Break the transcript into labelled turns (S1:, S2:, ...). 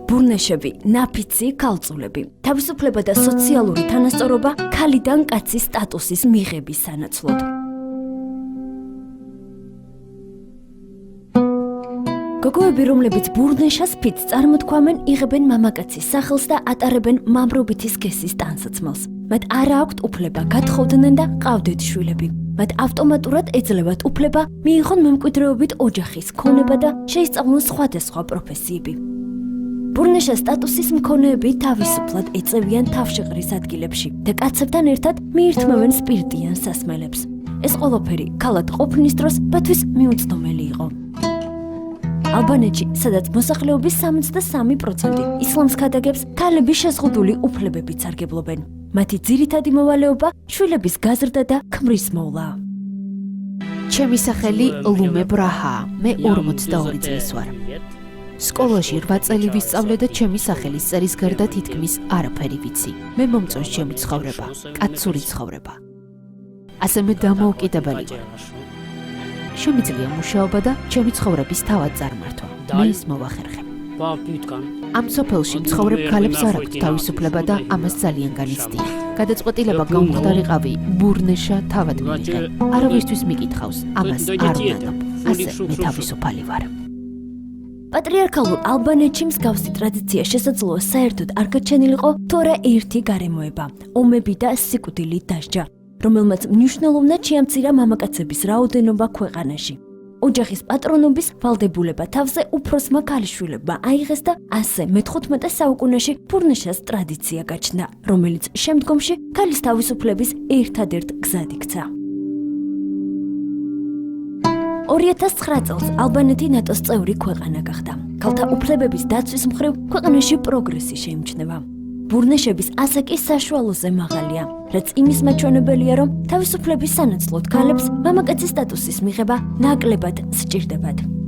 S1: ბურნეშები, ნაფიცი ქალწულები, თავისუფლება და სოციალური თანასწორობა ქალიდან კაცის სტატუსის მიღების სანაცვლოდ. გოგოები, რომლებიც ბურნეშას ფიცს წარმოთქვამენ, იღებენ მამაკაცის სახელს და ატარებენ მამრობითი სქესის ტანსაცმელს. მათ არ აქვთ უფლება გათხოვდნენ და ყავდეთ შვილები. მათ ავტომატურად ეძლევათ უფლება მიიღონ მემკვიდრეობით ოჯახის ქონება და შეისწავლონ სხვადასხვა პროფესიები. ბურნეშას სტატუსის მქონეები თავისუფლად ეწევიან თავშეყრის ადგილებში და კაცებთან ერთად მიირთმევენ სპირტიან სასმელებს. ეს ყველაფერი ქალად ყოფნის დროს მათთვის მიუწვდომელი იყო. ალბანეთში, სადაც მოსახლეობის 73% ისლამს ქადაგებს, ქალები შეზღუდული უფლებებით სარგებლობენ. მათი ძირითადი მოვალეობა შვილების გაზრდა და ქმრის მოვლა.
S2: ჩემი სახელი ლუმე ბრაჰაა. მე 42 წლის ვარ. სკოლაში 8 წელი ვისწავლე და ჩემი სახელის წერის გარდა თითქმის არაფერი ვიცი. მე მომწონს ჩემი ცხოვრება, კაცური ცხოვრება. ასე მე დამოუკიდებელი ვარ. შემიძლია მუშაობა და ჩემი ცხოვრების თავად წარმართვა. მე ის მოვახერხებ. ამ სოფელში მცხოვრებ ქალებს არ აქვთ თავისუფლება და ამას ძალიან განიცდია. გადაწყვეტილება გამხდარიყავი ბურნეშა თავად მიიღე. არავისთვის მიკითხავს, ამას არ უნდანობ. ასე მე თავისუფალი ვარ.
S1: პატრიარქალურ ალბანეთში მსგავსი ტრადიცია შესაძლოა საერთოდ არ გაჩენილიყო, თუ არა ერთი გარემოება, ომები და სიკვდილით დასჯა, რომელმაც მნიშვნელოვნად შეამცირა მამაკაცების რაოდენობა ქვეყანაში. ოჯახის პატრონობის ვალდებულება თავზე უფროსმა ქალიშვილებმა აიღეს და ასე მე-15 საუკუნეში ბურნეშას ტრადიცია გაჩნდა, რომელიც შემდგომში ქალის თავისუფლების ერთადერთ გზად იქცა. 2009 წელს ალბანეთი ნატოს წევრი ქვეყანა გახდა. ქალთა უფლებების დაცვის მხრივ ქვეყანაში პროგრესი შეიმჩნევა. ბურნეშების ასაკი საშუალოზე მაღალია, რაც იმის მაჩვენებელია, რომ თავისუფლების სანაცვლოდ ქალებს მამაკაცის სტატუსის მიღება ნაკლებად სჭირდებათ.